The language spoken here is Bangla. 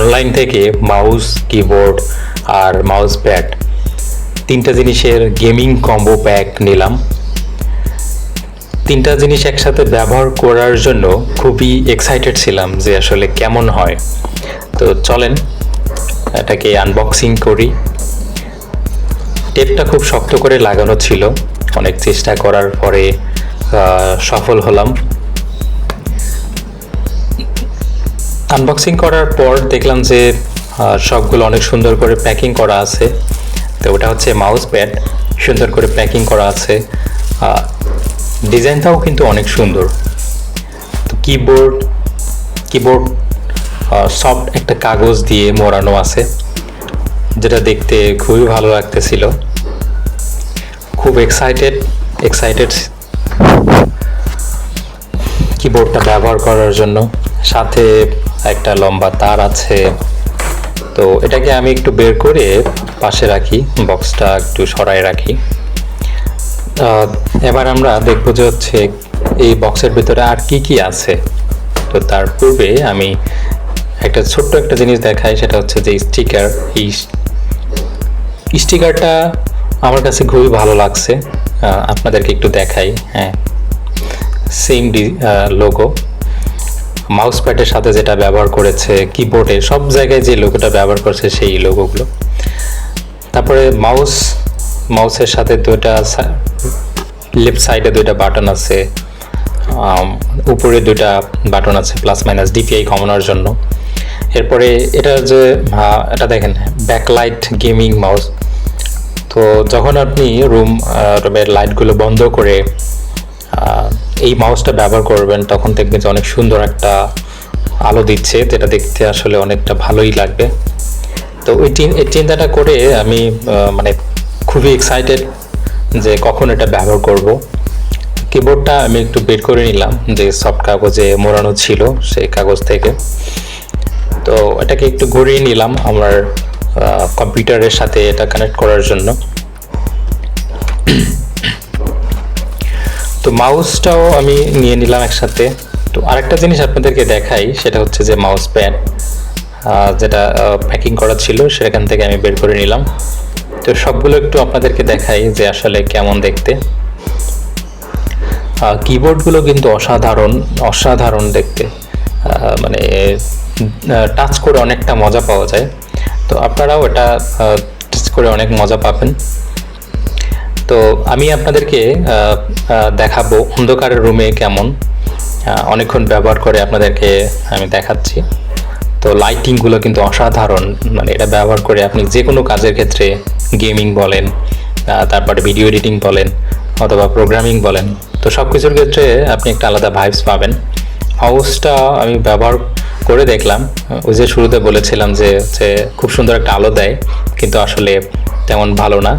অনলাইন থেকে মাউস, কিবোর্ড আর মাউস প্যাড তিনটা জিনিসের গেমিং কম্বো প্যাক নিলাম। তিনটা জিনিস একসাথে ব্যবহার করার জন্য খুবই এক্সাইটেড ছিলাম যে আসলে কেমন হয়। তো চলেন এটাকে আনবক্সিং করি। টেপটা খুব শক্ত করে লাগানো ছিল, অনেক চেষ্টা করার পরে সফল হলাম। আনবক্সিং করার পর দেখলাম যে সবগুলো অনেক সুন্দর করে প্যাকিং করা আছে। তো ওটা হচ্ছে মাউস প্যাড, সুন্দর করে প্যাকিং করা আছে। ডিজাইনটাও কিন্তু অনেক সুন্দর। তো কিবোর্ড সফট একটা কাগজ দিয়ে মোড়ানো আছে, যেটা দেখতে খুবই ভালো লাগতেছিল। খুব এক্সাইটেড কিবোর্ডটা ব্যবহার করার জন্য। সাথে একটা লম্বা তার আছে। তো এটাকে আমি একটু বের করে পাশে রাখি, বক্সটা একটু সরায় রাখি। এবার আমরা দেখবো যে হচ্ছে এই বক্সের ভিতরে আর কি আছে। তো তার পূর্বে আমি ছোট্ট একটা জিনিস দেখাই, সেটা হচ্ছে যে স্টিকার। এই স্টিকারটা আমার কাছে খুবই ভালো লাগছে, আপনাদেরকে একটু দেখাই। হ্যাঁ, সেম লোগো মাউস প্যাডের সাথে যেটা ব্যবহার করেছে, কিবোর্ডে সব জায়গায় যে লোগোটা ব্যবহার করেছে সেই লোগোগুলো। তারপরে মাউসের সাথে লেফট সাইডে দুইটা বাটন আছে, উপরে দুইটা বাটন আছে প্লাস মাইনাস ডিপিআই কমানোর জন্য। এরপরে এটা দেখেন ব্যাকলাইট গেমিং মাউস। তো যখন আপনি রুমের লাইটগুলো বন্ধ করে এই মাউসটা ব্যবহার করবেন, তখন দেখবেন যে অনেক সুন্দর একটা আলো দিচ্ছে, যেটা দেখতে আসলে অনেকটা ভালোই লাগবে। তো এই চিন্তাটা করে আমি মানে খুবই এক্সাইটেড যে কখন এটা ব্যবহার করব। কিবোর্ডটা আমি একটু বের করে নিলাম যে সফট কাগজে মোড়ানো ছিল সেই কাগজ থেকে। তো এটাকে একটু ঘুরিয়ে নিলাম আমার কম্পিউটারের সাথে এটা কানেক্ট করার জন্য। তো মাউসটাও আমি নিয়ে নিলাম একসাথে। তো আরেকটা জিনিস আপনাদেরকে দেখাই, সেটা হচ্ছে যে মাউস প্যাড যেটা প্যাকিং করা ছিল সেখান থেকে আমি বের করে নিলাম। তো সবগুলো একটু আপনাদেরকে দেখাই যে আসলে কেমন দেখতে। কিবোর্ডগুলো কিন্তু অসাধারণ দেখতে, মানে টাচ করে অনেকটা মজা পাওয়া যায়। তো আপনারাও এটা টাচ করে অনেক মজা পাবেন। তো আমি আপনাদেরকে দেখাবো অন্ধকারের রুমে কেমন অনেকক্ষণ ব্যবহার করে আপনাদেরকে আমি দেখাচ্ছি। তো লাইটিংগুলো কিন্তু অসাধারণ, মানে এটা ব্যবহার করে আপনি যে কোনো কাজের ক্ষেত্রে, গেমিং বলেন, তারপরে ভিডিও এডিটিং বলেন অথবা প্রোগ্রামিং বলেন, তো সব কিছুর ক্ষেত্রে আপনি একটা আলাদা ভাইবস পাবেন। মাউসটা আমি ব্যবহার করে দেখলাম, ওই যে শুরুতে বলেছিলাম যে খুব সুন্দর একটা আলো দেয়, কিন্তু আসলে তেমন ভালো না।